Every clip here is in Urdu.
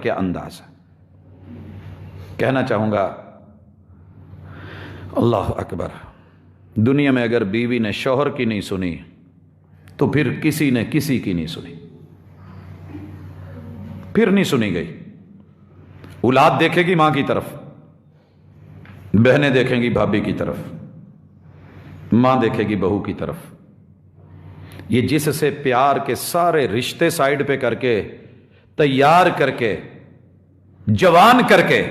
کیا انداز ہے. کہنا چاہوں گا اللہ اکبر، دنیا میں اگر بیوی نے شوہر کی نہیں سنی تو پھر کسی نے کسی کی نہیں سنی، پھر نہیں سنی گئی. اولاد دیکھے گی ماں کی طرف، بہنیں دیکھیں گی بھابھی کی طرف، ماں دیکھے گی بہو کی طرف. یہ جس سے پیار کے سارے رشتے سائیڈ پہ کر کے، تیار کر کے، جوان کر کے،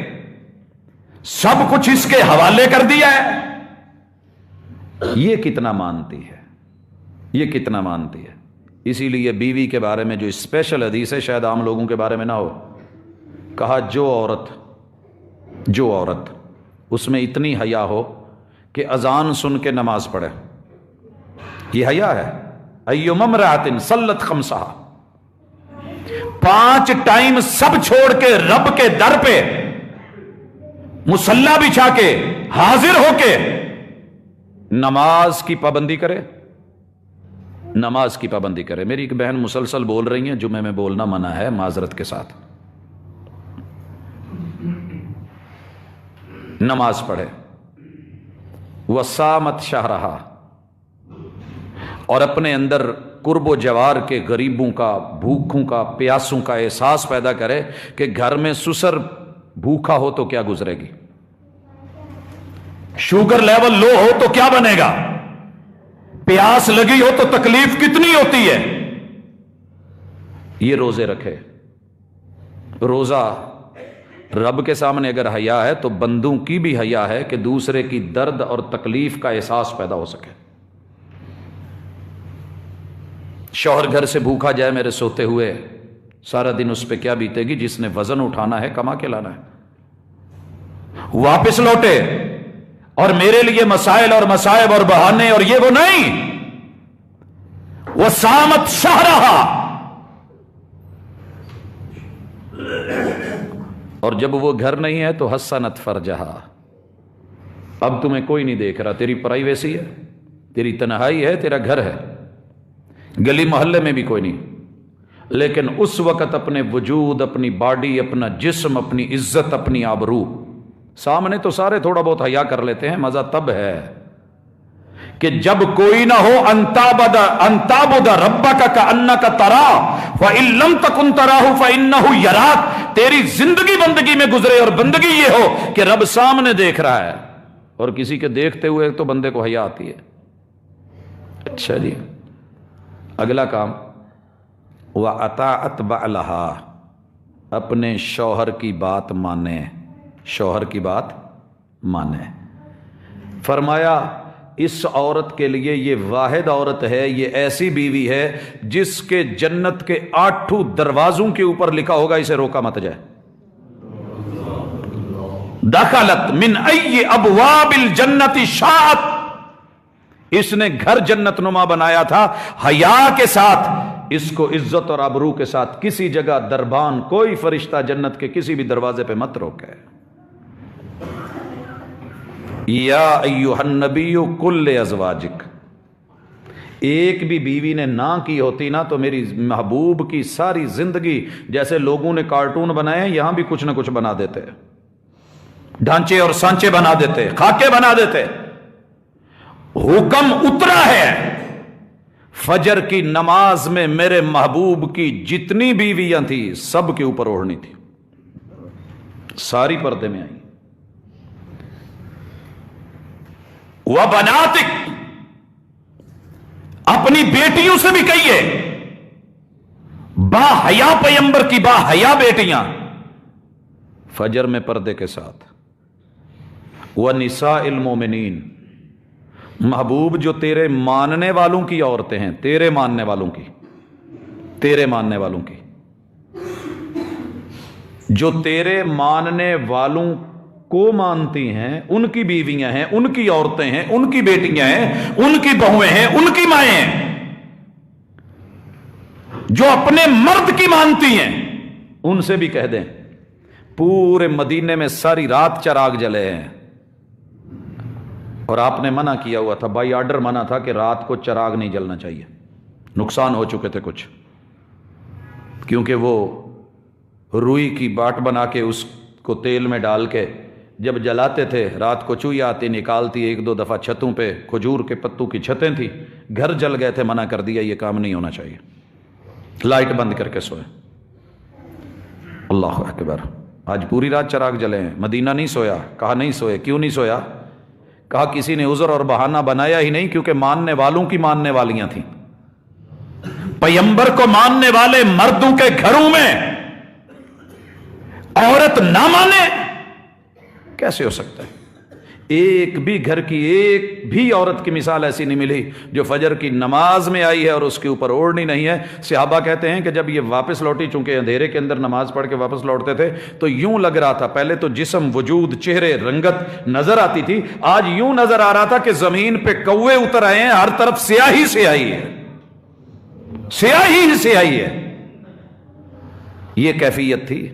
سب کچھ اس کے حوالے کر دیا ہے، یہ کتنا مانتی ہے، یہ کتنا مانتی ہے. اسی لیے بیوی کے بارے میں جو اسپیشل حدیث ہے، شاید عام لوگوں کے بارے میں نہ ہو. کہا جو عورت اس میں اتنی حیا ہو کہ اذان سن کے نماز پڑھے، یہ حیا ہے. ایما امرأۃ صلت خمسہا، 5 ٹائم سب چھوڑ کے رب کے در پہ مصلی بچھا کے حاضر ہو کے نماز کی پابندی کرے، نماز کی پابندی کرے. میری ایک بہن مسلسل بول رہی ہیں، جمعے میں بولنا منع ہے معذرت کے ساتھ. نماز پڑھے، وصامت شہرہا، اور اپنے اندر قرب و جوار کے غریبوں کا، بھوکوں کا، پیاسوں کا احساس پیدا کرے کہ گھر میں سسر بھوکا ہو تو کیا گزرے گی، شوگر لیول لو ہو تو کیا بنے گا، پیاس لگی ہو تو تکلیف کتنی ہوتی ہے. یہ روزے رکھے. روزہ رب کے سامنے اگر حیا ہے تو بندوں کی بھی حیا ہے کہ دوسرے کی درد اور تکلیف کا احساس پیدا ہو سکے. شوہر گھر سے بھوکا جائے میرے سوتے ہوئے، سارا دن اس پہ کیا بیتے گی. جس نے وزن اٹھانا ہے کما کے لانا ہے، واپس لوٹے اور میرے لیے مسائل اور مصائب اور بہانے اور یہ وہ نہیں. وہ سامت شہرہا، اور جب وہ گھر نہیں ہے تو حسنت فرجہا. اب تمہیں کوئی نہیں دیکھ رہا، تیری پرائیویسی ہے، تیری تنہائی ہے، تیرا گھر ہے، گلی محلے میں بھی کوئی نہیں. لیکن اس وقت اپنے وجود، اپنی باڈی، اپنا جسم، اپنی عزت، اپنی آبرو، سامنے تو سارے تھوڑا بہت حیا کر لیتے ہیں. مزہ تب ہے کہ جب کوئی نہ ہو. انتابد ربک کأنک تراہ فإن لم تکن تراہ فإنہ یراک. تیری زندگی بندگی میں گزرے اور بندگی یہ ہو کہ رب سامنے دیکھ رہا ہے، اور کسی کے دیکھتے ہوئے تو بندے کو حیا آتی ہے. اچھا جی، اگلا کام وَأَطَاعَتْ بَعْلَهَا، اپنے شوہر کی بات مانے، شوہر کی بات مانے. فرمایا اس عورت کے لیے یہ واحد عورت ہے، یہ ایسی بیوی ہے جس کے جنت کے 8 دروازوں کے اوپر لکھا ہوگا اسے روکا مت جائے. دخلت من ای ابواب الجنت شاءت، اس نے گھر جنت نما بنایا تھا حیا کے ساتھ. اس کو عزت اور آبرو کے ساتھ کسی جگہ دربان کوئی فرشتہ جنت کے کسی بھی دروازے پہ مت روکے. یا ایھا النبی قل لازواجک، ایک بھی بیوی نے نہ کی ہوتی نا تو میری محبوب کی ساری زندگی، جیسے لوگوں نے کارٹون بنائے ہیں یہاں بھی کچھ نہ کچھ بنا دیتے، ڈھانچے اور سانچے بنا دیتے، خاکے بنا دیتے. حکم اترا ہے فجر کی نماز میں میرے محبوب کی جتنی بیویاں تھیں سب کے اوپر اوڑھنی تھی، ساری پردے میں آئی. وَبَنَاتِكَ، اپنی بیٹیوں سے بھی کہیے، با حیا پیغمبر کی با حیا بیٹیاں فجر میں پردے کے ساتھ. وَنِسَاءِ الْمُؤْمِنِينَ، محبوب جو تیرے ماننے والوں کی عورتیں ہیں، تیرے ماننے والوں کی، تیرے ماننے والوں کی، جو تیرے ماننے والوں کو مانتی ہیں، ان کی بیویاں ہیں، ان کی عورتیں ہیں، ان کی بیٹیاں ہیں، ان کی بہویں ہیں، ان کی مائیں ہیں. جو اپنے مرد کی مانتی ہیں ان سے بھی کہہ دیں. پورے مدینے میں ساری رات چراغ جلے ہیں، اور آپ نے منع کیا ہوا تھا، بائی آرڈر منع تھا کہ رات کو چراغ نہیں جلنا چاہیے، نقصان ہو چکے تھے کچھ، کیونکہ وہ روئی کی باٹ بنا کے اس کو تیل میں ڈال کے جب جلاتے تھے، رات کو چوئی آتی نکالتی، ایک دو دفعہ چھتوں پہ کھجور کے پتوں کی چھتیں تھیں، گھر جل گئے تھے، منع کر دیا یہ کام نہیں ہونا چاہیے، لائٹ بند کر کے سوئے۔ اللہ اکبر، آج پوری رات چراغ جلے ہیں، مدینہ نہیں سویا، کہا نہیں سوئے، کیوں نہیں سویا؟ کہا کسی نے عذر اور بہانہ بنایا ہی نہیں، کیونکہ ماننے والوں کی ماننے والیاں تھیں۔ پیغمبر کو ماننے والے مردوں کے گھروں میں عورت نہ مانے، کیسے ہو سکتا ہے؟ ایک بھی گھر کی ایک بھی عورت کی مثال ایسی نہیں ملی جو فجر کی نماز میں آئی ہے اور اس کے اوپر اوڑھنی نہیں ہے۔ صحابہ کہتے ہیں کہ جب یہ واپس لوٹی، چونکہ اندھیرے کے اندر نماز پڑھ کے واپس لوٹتے تھے تو یوں لگ رہا تھا، پہلے تو جسم، وجود، چہرے، رنگت نظر آتی تھی، آج یوں نظر آ رہا تھا کہ زمین پہ کوے اتر آئے ہیں، ہر طرف سیاہی سیاہی ہے، سیاہی ہی سیاہی ہے۔ یہ کیفیت تھی۔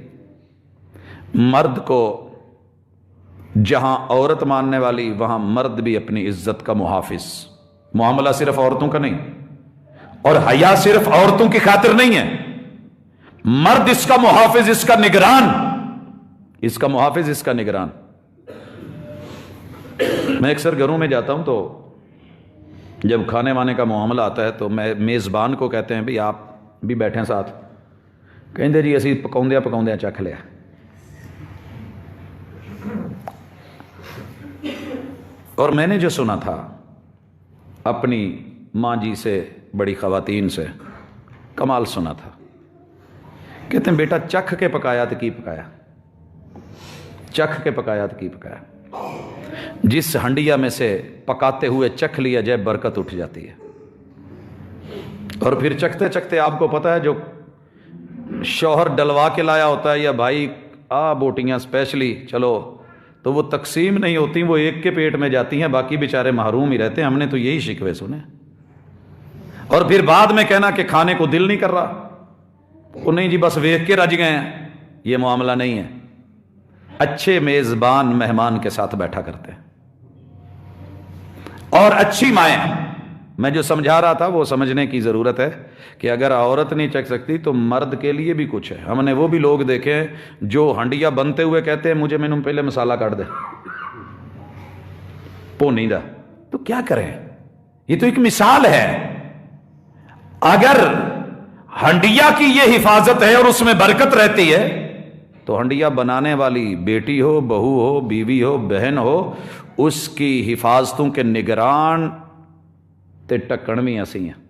مرد کو جہاں عورت ماننے والی، وہاں مرد بھی اپنی عزت کا محافظ۔ معاملہ صرف عورتوں کا نہیں، اور حیا صرف عورتوں کی خاطر نہیں ہے، مرد اس کا محافظ، اس کا نگران، اس کا محافظ، اس کا نگران۔ میں اکثر گھروں میں جاتا ہوں تو جب کھانے وانے کا معاملہ آتا ہے تو میں میزبان کو کہتے ہیں بھئی آپ بھی بیٹھیں ساتھ، کہیں جی اسی پکاؤندیا چکھ لیا۔ اور میں نے جو سنا تھا اپنی ماں جی سے، بڑی خواتین سے، کمال سنا تھا۔ کہتے ہیں بیٹا چکھ کے پکایا تو کی پکایا، چکھ کے پکایا تو کی پکایا۔ جس ہنڈیا میں سے پکاتے ہوئے چکھ لیا جائے برکت اٹھ جاتی ہے۔ اور پھر چکھتے چکھتے آپ کو پتہ ہے جو شوہر ڈلوا کے لایا ہوتا ہے یا بھائی بوٹیاں اسپیشلی، چلو تو وہ تقسیم نہیں ہوتی، وہ ایک کے پیٹ میں جاتی ہیں، باقی بیچارے محروم ہی رہتے ہیں۔ ہم نے تو یہی شکوے سنے، اور پھر بعد میں کہنا کہ کھانے کو دل نہیں کر رہا، وہ نہیں جی بس ویکھ کے رج گئے ہیں۔ یہ معاملہ نہیں ہے۔ اچھے میزبان مہمان کے ساتھ بیٹھا کرتے ہیں، اور اچھی مائیں، میں جو سمجھا رہا تھا وہ سمجھنے کی ضرورت ہے کہ اگر عورت نہیں چکھ سکتی تو مرد کے لیے بھی کچھ ہے۔ ہم نے وہ بھی لوگ دیکھے ہیں جو ہنڈیا بنتے ہوئے کہتے ہیں مجھے مینوں پہلے مسالہ کاٹ دے پونی دا، تو کیا کریں؟ یہ تو ایک مثال ہے۔ اگر ہنڈیا کی یہ حفاظت ہے اور اس میں برکت رہتی ہے تو ہنڈیا بنانے والی بیٹی ہو، بہو ہو، بیوی ہو، بہن ہو، اس کی حفاظتوں کے نگران تے ٹکن بھی ایسی ہیں۔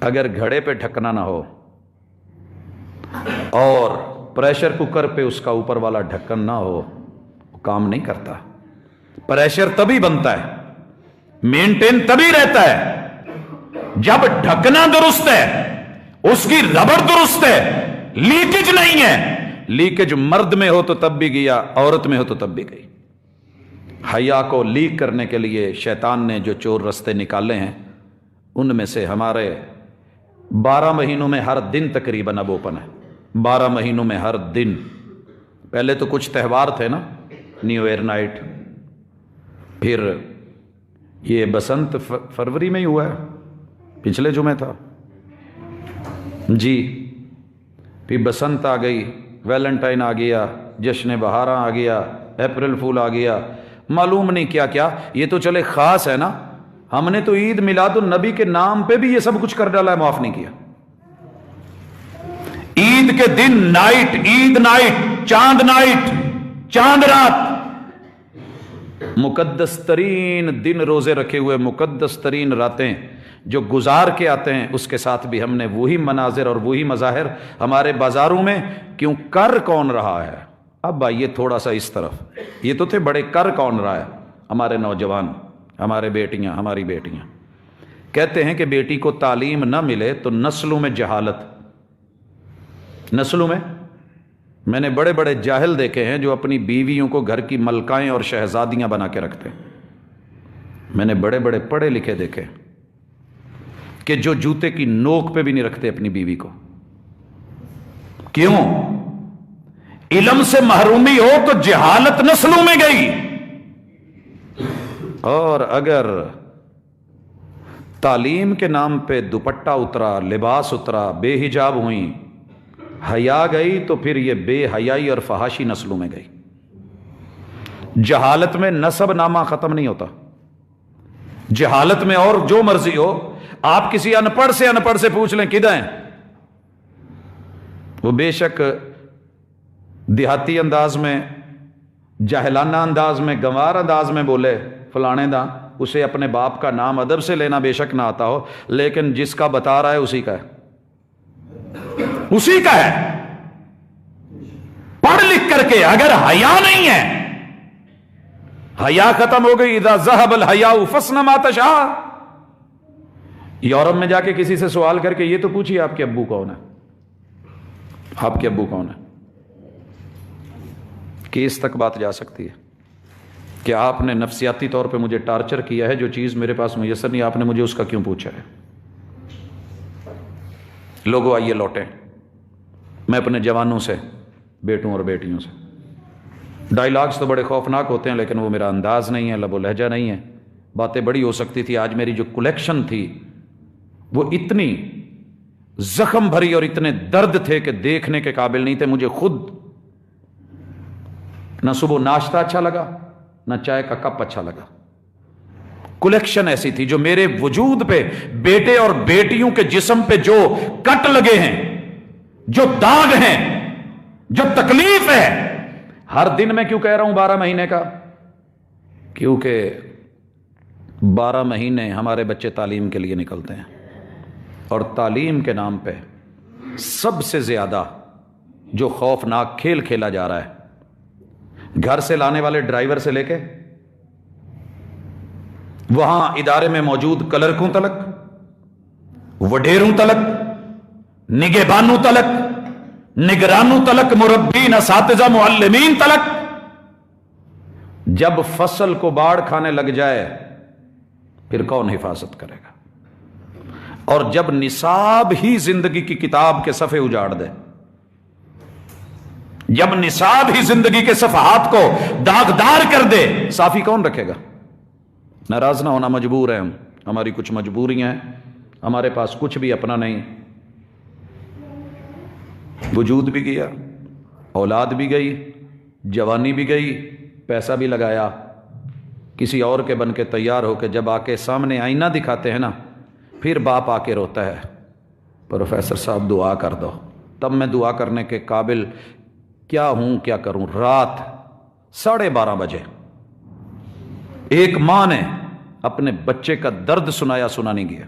اگر گھڑے پہ ڈھکنا نہ ہو اور پریشر کوکر پہ اس کا اوپر والا ڈھکن نہ ہو، کام نہیں کرتا۔ پریشر تبھی بنتا ہے، مینٹین تبھی رہتا ہے جب ڈھکنا درست ہے، اس کی ربڑ درست ہے، لیکیج نہیں ہے۔ لیکیج مرد میں ہو تو تب بھی گیا، عورت میں ہو تو تب بھی گئی۔ حیا کو لیک کرنے کے لیے شیطان نے جو چور رستے نکالے ہیں، ان میں سے ہمارے 12 مہینوں میں ہر دن تقریباً اب اوپن ہے۔ 12 مہینوں میں ہر دن۔ پہلے تو کچھ تہوار تھے نا، نیو ایئر نائٹ، پھر یہ بسنت فروری میں ہی ہوا ہے، پچھلے جمعے تھا جی، پھر بسنت آ گئی، ویلنٹائن آ گیا، جشن بہاراں آ گیا، اپریل فول آ گیا، معلوم نہیں کیا کیا۔ یہ تو چلے خاص ہے نا، ہم نے تو عید میلاد النبی کے نام پہ بھی یہ سب کچھ کر ڈالا ہے، معاف نہیں کیا۔ عید کے دن نائٹ، عید نائٹ، چاند نائٹ، چاند رات، مقدس ترین دن روزے رکھے ہوئے، مقدس ترین راتیں جو گزار کے آتے ہیں، اس کے ساتھ بھی ہم نے وہی مناظر اور وہی مظاہر ہمارے بازاروں میں کیوں کر کون رہا ہے؟ اب آئیے تھوڑا سا اس طرف، یہ تو تھے بڑے، کر کون رہا ہے؟ ہمارے نوجوان، ہمارے بیٹیاں، ہماری بیٹیاں کہتے ہیں کہ بیٹی کو تعلیم نہ ملے تو نسلوں میں جہالت، نسلوں میں نے بڑے بڑے جاہل دیکھے ہیں جو اپنی بیویوں کو گھر کی ملکائیں اور شہزادیاں بنا کے رکھتے ہیں۔ میں نے بڑے بڑے پڑھے لکھے دیکھے کہ جو جوتے کی نوک پہ بھی نہیں رکھتے اپنی بیوی کو۔ کیوں؟ علم سے محرومی ہو تو جہالت نسلوں میں گئی، اور اگر تعلیم کے نام پہ دوپٹہ اترا، لباس اترا، بے حجاب ہوئیں، حیا گئی تو پھر یہ بے حیائی اور فحاشی نسلوں میں گئی۔ جہالت میں نسب نامہ ختم نہیں ہوتا، جہالت میں اور جو مرضی ہو، آپ کسی ان پڑھ سے پوچھ لیں کدھر ہیں، وہ بے شک دیہاتی انداز میں، جاہلانہ انداز میں، گنوار انداز میں بولے فلانے دا، اسے اپنے باپ کا نام ادب سے لینا بے شک نہ آتا ہو، لیکن جس کا بتا رہا ہے اسی کا ہے، اسی کا ہے۔ پڑھ لکھ کر کے اگر حیا نہیں ہے، حیا ختم ہو گئی، اذا ذهب الحیاء فاصنع ما تشاء۔ یورپ میں جا کے کسی سے سوال کر کے یہ تو پوچھیے آپ کے ابو کون ہے، آپ کے ابو کون ہے، کیس تک بات جا سکتی ہے کہ آپ نے نفسیاتی طور پہ مجھے ٹارچر کیا ہے، جو چیز میرے پاس میسر نہیں، آپ نے مجھے اس کا کیوں پوچھا ہے۔ لوگوں آئیے لوٹیں، میں اپنے جوانوں سے، بیٹوں اور بیٹیوں سے، ڈائیلاگز تو بڑے خوفناک ہوتے ہیں لیکن وہ میرا انداز نہیں ہے، لب و لہجہ نہیں ہے، باتیں بڑی ہو سکتی تھی۔ آج میری جو کلیکشن تھی وہ اتنی زخم بھری اور اتنے درد تھے کہ دیکھنے کے قابل نہیں تھے۔ مجھے خود نہ صبح ناشتہ اچھا لگا، نہ چائے کا کپ اچھا لگا۔ کلیکشن ایسی تھی جو میرے وجود پہ، بیٹے اور بیٹیوں کے جسم پہ جو کٹ لگے ہیں، جو داغ ہیں، جو تکلیف ہے۔ ہر دن میں کیوں کہہ رہا ہوں 12 مہینے کا؟ کیونکہ 12 مہینے ہمارے بچے تعلیم کے لیے نکلتے ہیں، اور تعلیم کے نام پہ سب سے زیادہ جو خوفناک کھیل کھیلا جا رہا ہے، گھر سے لانے والے ڈرائیور سے لے کے وہاں ادارے میں موجود کلرکوں تلک، وڈیروں تلک، نگہبانوں تلک، نگرانوں تلک، مربین، اساتذہ، معلمین تلک، جب فصل کو باڑ کھانے لگ جائے پھر کون حفاظت کرے گا؟ اور جب نصاب ہی زندگی کی کتاب کے صفحے اجاڑ دے، جب نصاب ہی زندگی کے صفحات کو داغدار کر دے، صافی کون رکھے گا؟ ناراض نہ ہونا، مجبور ہیں ہم، ہماری کچھ مجبوریاں ہیں، ہمارے پاس کچھ بھی اپنا نہیں، وجود بھی گیا، اولاد بھی گئی، جوانی بھی گئی، پیسہ بھی لگایا، کسی اور کے بن کے تیار ہو کے جب آ کے سامنے آئینہ دکھاتے ہیں نا، پھر باپ آ کے روتا ہے، پروفیسر صاحب دعا کر دو۔ تب میں دعا کرنے کے قابل کیا ہوں، کیا کروں؟ رات 12:30 بجے ایک ماں نے اپنے بچے کا درد سنایا، سنا نہیں گیا۔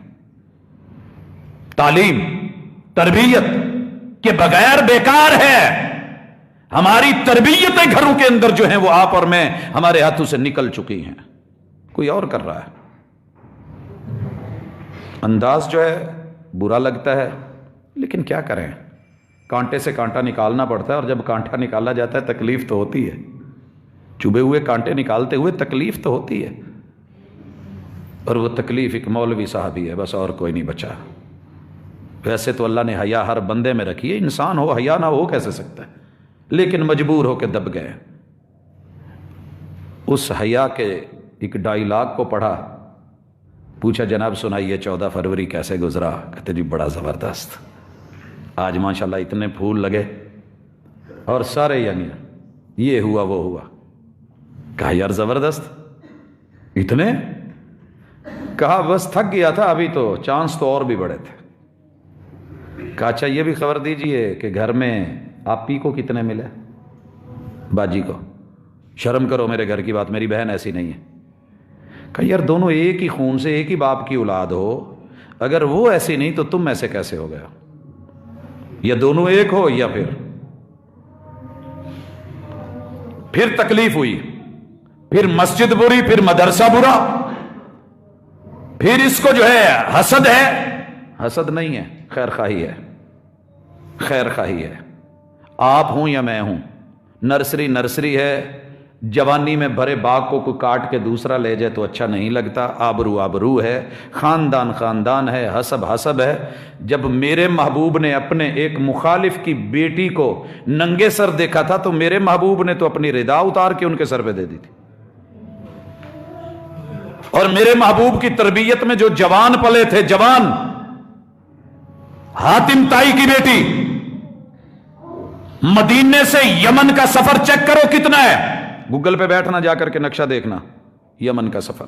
تعلیم، تربیت کے بغیر بیکار ہے۔ ہماری تربیتیں گھروں کے اندر جو ہیں وہ آپ اور میں، ہمارے ہاتھوں سے نکل چکی ہیں، کوئی اور کر رہا ہے۔ انداز جو ہے برا لگتا ہے، لیکن کیا کریں، کانٹے سے کانٹا نکالنا پڑتا ہے، اور جب کانٹا نکالا جاتا ہے تکلیف تو ہوتی ہے، چبھے ہوئے کانٹے نکالتے ہوئے تکلیف تو ہوتی ہے، اور وہ تکلیف ایک مولوی صاحب ہی ہے، بس اور کوئی نہیں بچا۔ ویسے تو اللہ نے حیا ہر بندے میں رکھی ہے، انسان ہو حیا نہ ہو کیسے سکتا ہے، لیکن مجبور ہو کے دب گئے۔ اس حیا کے ایک ڈائیلاگ کو پڑھا، پوچھا جناب سنائیے 14 فروری کیسے گزرا؟ کہتے جی بڑا زبردست، آج ماشاءاللہ اتنے پھول لگے اور سارے یعنی یہ ہوا وہ ہوا۔ کہا یار زبردست، اتنے؟ کہا بس تھک گیا تھا، ابھی تو چانس تو اور بھی بڑے تھے۔ کہا اچھا یہ بھی خبر دیجئے کہ گھر میں آپی کو کتنے ملے، باجی کو؟ شرم کرو، میرے گھر کی بات، میری بہن ایسی نہیں ہے۔ کہا یار دونوں ایک ہی خون سے، ایک ہی باپ کی اولاد ہو، اگر وہ ایسی نہیں تو تم ایسے کیسے ہو گیا؟ یا دونوں ایک ہو یا پھر تکلیف ہوئی، پھر مسجد بری، پھر مدرسہ برا، پھر اس کو جو ہے حسد ہے، حسد نہیں ہے، خیر خواہی ہے، خیر خواہی ہے۔ آپ ہوں یا میں ہوں، نرسری ہے، جوانی میں بھرے باغ کو کوئی کاٹ کے دوسرا لے جائے تو اچھا نہیں لگتا، آبرو ہے، خاندان ہے، حسب ہے۔ جب میرے محبوب نے اپنے ایک مخالف کی بیٹی کو ننگے سر دیکھا تھا تو میرے محبوب نے تو اپنی ردا اتار کے ان کے سر پہ دے دی تھی، اور میرے محبوب کی تربیت میں جو جوان پلے تھے، جوان، حاتم تائی کی بیٹی، مدینے سے یمن کا سفر چیک کرو کتنا ہے، گوگل پہ بیٹھنا، جا کر کے نقشہ دیکھنا، یمن کا سفر۔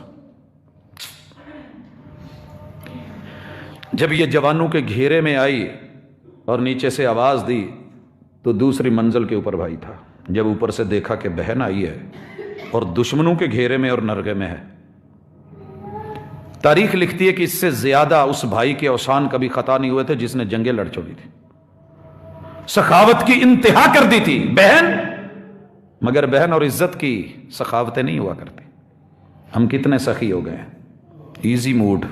جب یہ جوانوں کے گھیرے میں آئی اور نیچے سے آواز دی تو دوسری منزل کے اوپر بھائی تھا۔ جب اوپر سے دیکھا کہ بہن آئی ہے اور دشمنوں کے گھیرے میں اور نرغے میں ہے، تاریخ لکھتی ہے کہ اس سے زیادہ اس بھائی کے اوسان کبھی خطا نہیں ہوئے تھے جس نے جنگیں لڑ چھوڑی تھی، سخاوت کی انتہا کر دی تھی بہن۔ مگر بہن اور عزت کی سخاوتیں نہیں ہوا کرتی۔ ہم کتنے سخی ہو گئے ہیں، ایزی موڈ،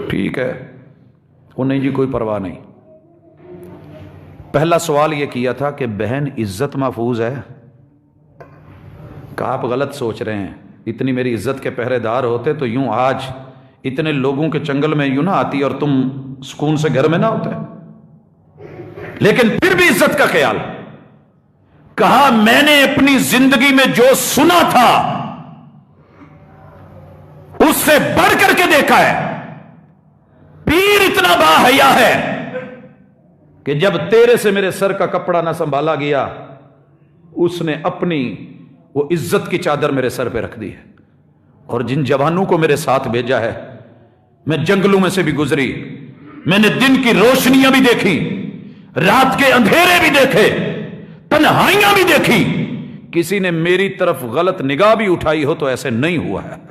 ٹھیک ہے وہ نہیں جی کوئی پرواہ نہیں۔ پہلا سوال یہ کیا تھا کہ بہن عزت محفوظ ہے؟ کہا آپ غلط سوچ رہے ہیں، اتنی میری عزت کے پہرے دار ہوتے تو یوں آج اتنے لوگوں کے چنگل میں یوں نہ آتی اور تم سکون سے گھر میں نہ ہوتے۔ لیکن پھر بھی عزت کا خیال۔ کہا میں نے اپنی زندگی میں جو سنا تھا اس سے بڑھ کر کے دیکھا ہے۔ پیر اتنا باحیا ہے کہ جب تیرے سے میرے سر کا کپڑا نہ سنبھالا گیا، اس نے اپنی وہ عزت کی چادر میرے سر پہ رکھ دی ہے۔ اور جن جوانوں کو میرے ساتھ بھیجا ہے، میں جنگلوں میں سے بھی گزری، میں نے دن کی روشنیاں بھی دیکھی، رات کے اندھیرے بھی دیکھے، تنہائیاں بھی دیکھی، کسی نے میری طرف غلط نگاہ بھی اٹھائی ہو تو ایسے نہیں ہوا ہے۔